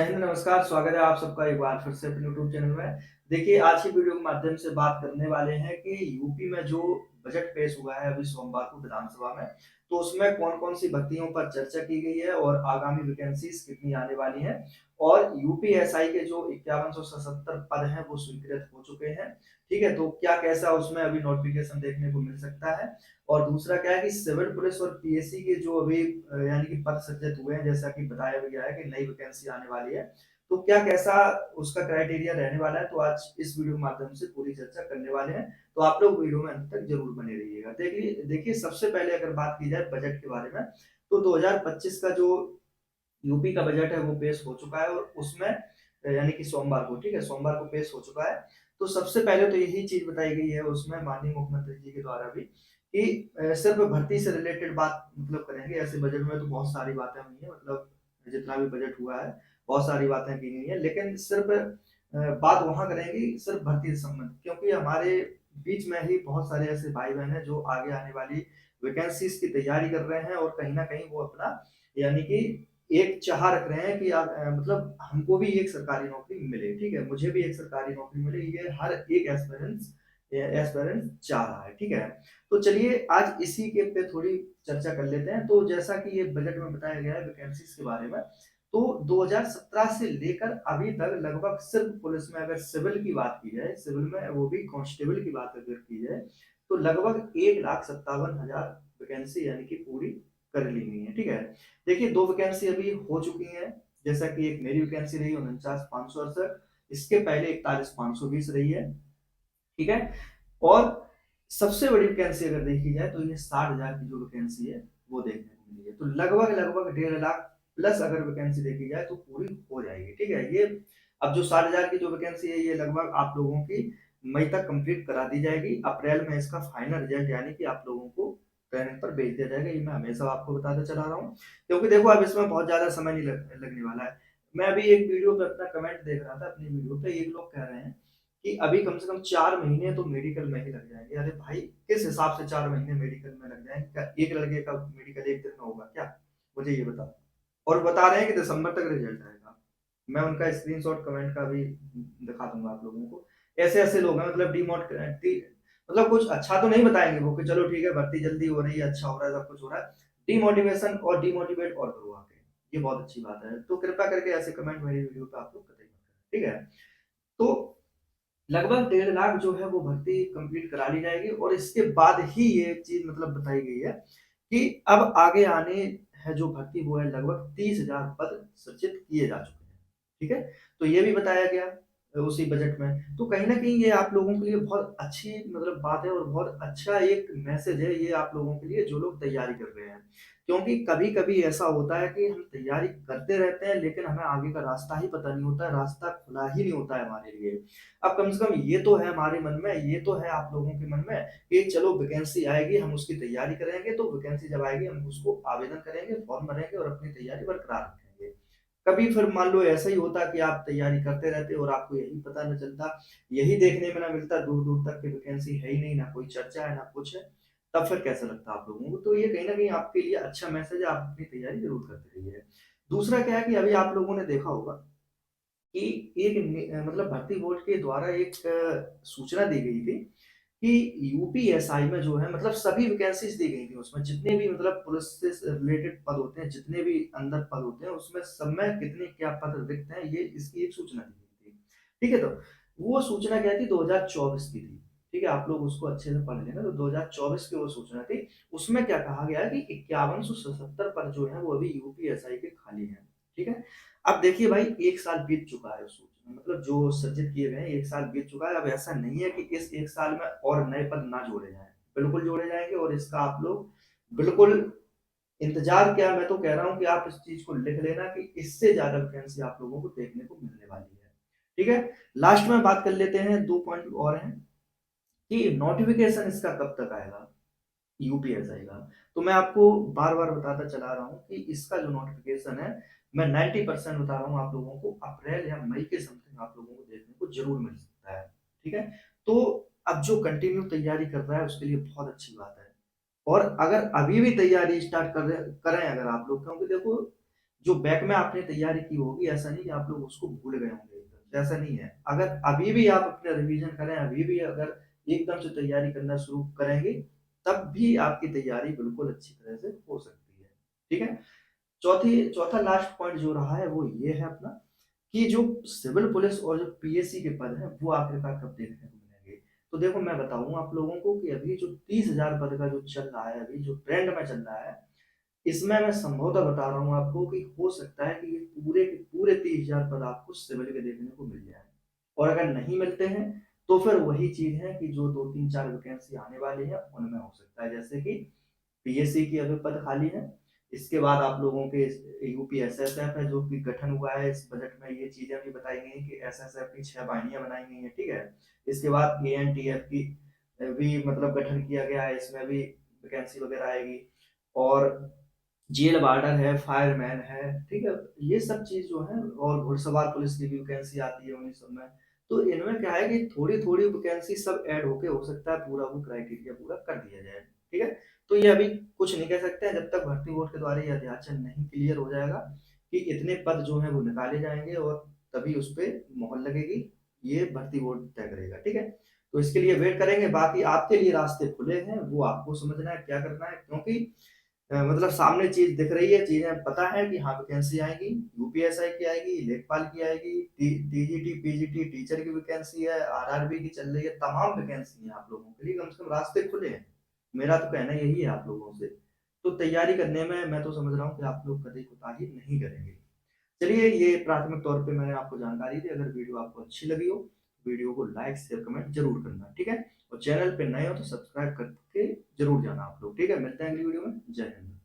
नमस्कार, स्वागत है आप सबका एक बार फिर से अपने यूट्यूब चैनल में। देखिए, आज की वीडियो के माध्यम से बात करने वाले हैं कि यूपी में जो बजट पेश हुआ है अभी सोमवार को विधानसभा में, तो उसमें कौन-कौन सी भर्तियों पर चर्चा की गई है और आगामी वैकेंसीज़ कितनी आने वाली हैं और यूपीएसआई के जो 5177 पद हैं, वो स्वीकृत हो चुके हैं। ठीक है? तो क्या कैसा उसमें अभी नोटिफ़िकेशन देखने को मिल सकता है और दूसरा क्या है कि सिविल पुलिस और पीएससी के जो अभी यानी कि पद सृजित हुए हैं, जैसा कि बताया भी गया है कि नई वैकेंसी आने वाली है। तो क्या कैसा उसका क्राइटेरिया रहने वाला है, तो आज इस वीडियो के माध्यम से पूरी चर्चा करने वाले हैं। तो आप लोग वीडियो में अंत तक ज़रूर बने रहिएगा। देखिए देखिए सबसे पहले अगर बात की जाए बजट के बारे में, तो 2025 का जो यूपी का बजट है वो पेश हो चुका है और उसमें यानी कि सोमवार को, ठीक है? सोमवार को पेश हो चुका है। तो सबसे पहले तो यही चीज़ बताई गई है उसमें माननीय मुख्यमंत्री जी के द्वारा भी कि सिर्फ़ भर्ती से रिलेटेड बात मतलब करेंगे। ऐसे बजट में तो बहुत सारी बातें हुई हैं, मतलब जितना भी बजट हुआ है, बहुत सारी बातें की गई हैं। लेकिन सिर्फ़ बात वहाँ करेंगे सिर्फ़ भर्ती से संबंधित, क्योंकि हमारे बीच में ही बहुत सारे ऐसे भाई-बहन हैं जो आगे आने वाली वैकेंसीज़ की तैयारी कर रहे हैं और कहीं न कहीं वो अपना यानी कि एक चाह रख रहे हैं कि मतलब हमको भी एक सरकारी नौकरी मिले, ठीक है? मुझे भी एक सरकारी नौकरी मिले, ये हर एक एस्पिरेंट्स चाह रहा है, ठीक है? तो चलिए आज इसी के पे थोड़ी चर्चा कर लेते हैं। तो जैसा कि ये बजट में बताया गया है वैकेंसीज़ के बारे में, तो 2017 से लेकर अभी तक लगभग सिर्फ़ पुलिस में अगर सिविल की बात की जाए, सिविल में वो भी कांस्टेबल की बात अगर की जाए, तो लगभग 1,57,000 वैकेंसी यानी कि पूरी कर ली गई है, ठीक है? देखिए 2 वैकेंसी अभी हो चुकी हैं, जैसा कि एक मेरी वैकेंसी रही 49,568, इसके पहले 41,520 रही है, ठीक है? और सबसे बड़ी वैकेंसी अगर देखी जाए तो ये 60,000 की जो वैकेंसी है, वो देखने को मिली है। तो लगभग-लगभग 1.5 लाख प्लस अगर वैकेंसी देखी जाए तो पूरी हो जाएगी, ठीक है? ये अब जो 60,000 की जो वैकेंसी है, ये लगभग आप लोगों की मई तक कंप्लीट करा दी जाएगी। अप्रैल में इसका फाइनल रिजल्ट यानी कि आप लोगों को ट्रेनिंग पर भेज दिया जाएगा। ये मैं हमेशा आपको बताता चला रहा हूँ, क्योंकि देखो अब इसमें बहुत ज़्यादा समय नहीं लगने वाला है। मैं अभी एक वीडियो पे अपना कमेंट देख रहा था अपनी वीडियो पे, एक लोग कह रहे हैं कि अभी कम से कम 4 महीने तो मेडिकल में ही लग जाएँगे। अरे भाई! किस हिसाब से 4 महीने मेडिकल में लग जाएँगे? क्या एक लड़के का मेडिकल 1 दिन में होगा क्या? मुझे ये बताओ। और बता रहे हैं कि दिसंबर तक रिजल्ट आएगा। मैं उनका स्क्रीनशॉट कमेंट का भी दिखा दूँगा आप लोगों को। ऐसे-ऐसे लोग हैं, मतलब मतलब कुछ अच्छा तो नहीं बताएँगे वो कि चलो ठीक है भर्ती जल्दी हो रही है, अच्छा हो रहा है, सब कुछ हो रहा है। डिमोटिवेशन और डिमोटिवेट और करो आके। ये बहुत अच्छी बात है। तो कृपया करके ऐसे कमेंट मेरी वीडियो पे आप लोग कतई मत करें, ठीक है? तो लगभग 1.5 लाख जो है वो भर्ती कंप्लीट करा ली जाएगी और इसके बाद ही ये चीज़ मतलब बताई गई है कि अब आगे आने है जो भर्ती वो है लगभग 30,000 पद सृजित किए जा चुके हैं। ठीक है? तो ये भी बताया गया उसी बजट में। तो कहीं न कहीं ये आप लोगों के लिए बहुत अच्छी मतलब बात है और बहुत अच्छा एक मैसेज है ये आप लोगों के लिए जो लोग तैयारी कर रहे हैं। क्योंकि कभी-कभी ऐसा होता है कि हम तैयारी करते रहते हैं लेकिन हमें आगे का रास्ता ही पता नहीं होता है, रास्ता खुला ही नहीं होता है हमारे लिए। अब कम से कम ये तो है हमारे मन में, ये तो है आप लोगों के मन में कि चलो वैकेंसी आएगी, हम उसकी तैयारी करेंगे, तो वैकेंसी जब आएगी हम उसको आवेदन करेंगे, फॉर्म भरेंगे और अपनी तैयारी बरकरार रखेंगे। कभी फिर मान लो ऐसा ही होता कि आप तैयारी करते रहते और आपको यही पता ना चलता, यही देखने में ना मिलता दूर-दूर तक कि वैकेंसी है ही नहीं, ना कोई चर्चा है, ना कुछ है, तब फिर कैसा लगता आप लोगों को? तो ये कहीं न कहीं आपके लिए अच्छा मैसेज है, आप अपनी तैयारी ज़रूर करते रहिए। दूसरा क्या है कि अभी आप लोगों ने देखा होगा कि एक मतलब भर्ती बोर्ड के द्वारा एक सूचना दी गई थी कि यूपीएसआई में जो है मतलब सभी वैकेंसीज़ दी गई थी उसमें जितने भी मतलब पुलिस से रिलेटेड पद होते हैं, जितने भी अंदर पद होते हैं, उसमें सब में कितने क्या पद रिक्त हैं, ये इसकी एक सूचना दी गई थी। ठीक है? तो वो सूचना क्या थी 2024 की थी। ठीक है? आप लोग उसको अच्छे से पढ़ लेना, तो 2024 की वो सूचना थी। उसमें क्या कहा गया है कि 5177 पद जो हैं वो अभी यूपीएसआई के खाली हैं। ठीक है? अब देखिए भाई 1 साल बीत चुका है उस सूची में, मतलब जो सृजित किए गए हैं 1 साल बीत चुका है। अब ऐसा नहीं है कि इस 1 साल में और नए पद ना जोड़े जाएँ। बिल्कुल जोड़े जाएँगे और इसका आप लोग बिल्कुल इंतज़ार क्या मैं तो कह रहा हूँ कि आप इस चीज़ को लिख लेना कि इससे ज़्यादा वैकेंसी आप लोगों को देखने को मिलने वाली है। ठीक है? लास्ट में बात कर लेते हैं 2 पॉइंट और हैं कि नोटिफ़िकेशन इसका कब तक आएगा? यूपीएसआई का। तो मैं आपको बार-बार बताता चला रहा हूँ कि इसका जो नोटिफ़िकेशन है, मैं 90% बता रहा हूँ आप लोगों को अप्रैल या मई के समथिंग आप लोगों को देखने को ज़रूर मिल सकता है। ठीक है? तो अब जो कंटिन्यू तैयारी कर रहा है उसके लिए बहुत अच्छी बात है। और अगर अभी भी तैयारी स्टार्ट करें अगर आप लोग क्योंकि देखो जो बैक में आपने तैयारी की होगी, ऐसा नहीं कि आप लोग उसको भूल गए होंगे एकदम से, ऐसा नहीं है। अगर अभी भी आप अपना रिवीजन करें, अभी भी अगर एकदम से तैयारी करना शुरू करेंगे, तब भी आपकी तैयारी बिल्कुल अच्छी तरह से हो सकती है। ठीक है? चौथा लास्ट पॉइंट जो रहा है वो ये है अपना, कि जो सिविल पुलिस और जो पीएससी के पद हैं वो आखिरकार कब देखने को मिलेंगे। तो देखो मैं बताऊं आप लोगों को कि अभी जो 30,000 पद का जो चल रहा है, अभी जो ट्रेंड में चल रहा है, इसमें मैं संभवतः बता रहा हूँ आपको कि हो सकता है कि ये पूरे के पूरे 30,000 पद आपको सिविल के देखने को मिल जाए। और अगर नहीं मिलते हैं तो फिर वही चीज है कि जो 2-3-4 वैकेंसी आने वाली है उनमें हो सकता है, जैसे कि पीएससी की अभी पद खाली है। इसके बाद आप लोगों के यूपी एसएसएफ है जो कि गठन हुआ है, इस बजट में ये चीजें भी बताई गई हैं कि एसएसएफ की 6 वाहिनियां बनाई गई हैं। ठीक है? इसके बाद एएनटीएफ की भी मतलब गठन किया गया है, इसमें भी वैकेंसी वगैरह आएगी। और जेल वार्डन है, फायरमैन है, ठीक है? ये सब चीज जो है, और घुड़सवार पुलिस की भी वैकेंसी आती है उन्हीं सब में। तो इनमें क्या है कि थोड़ी थोड़ी वैकेंसी सब ऐड होके हो सकता है पूरा वो क्राइटेरिया पूरा कर दिया जाए। ठीक है? तो ये अभी कुछ नहीं कह सकते हैं जब तक भर्ती बोर्ड के द्वारा ये अध्याचन नहीं क्लियर हो जाएगा कि इतने पद जो है वो निकाले जाएंगे, और तभी उस पर मोहर लगेगी। ये भर्ती बोर्ड तय करेगा। ठीक है? तो इसके लिए वेट करेंगे। बाकी आपके लिए रास्ते खुले हैं, वो आपको समझना है क्या करना है, क्योंकि मतलब सामने चीज दिख रही है, चीजें पता है कि हाँ वैकेंसी आएगी, यूपीएसआई की आएगी, लेखपाल की आएगी, टीजीटी पीजीटी टीचर की वैकेंसी है, आरआरबी की चल रही है, तमाम वैकेंसी है आप लोगों के लिए, कम से कम रास्ते खुले हैं। मेरा तो कहना यही है आप लोगों से। तो तैयारी करने में मैं तो समझ रहा हूँ कि आप लोग कभी कोताही नहीं करेंगे। चलिए, ये प्राथमिक तौर पे मैंने आपको जानकारी दी। अगर वीडियो आपको अच्छी लगी हो, वीडियो को लाइक शेयर कमेंट जरूर करना। ठीक है? और चैनल पे नए हो तो सब्सक्राइब करके जरूर जाना आप लोग। ठीक है? मिलते हैं अगली वीडियो में। जय हिंद।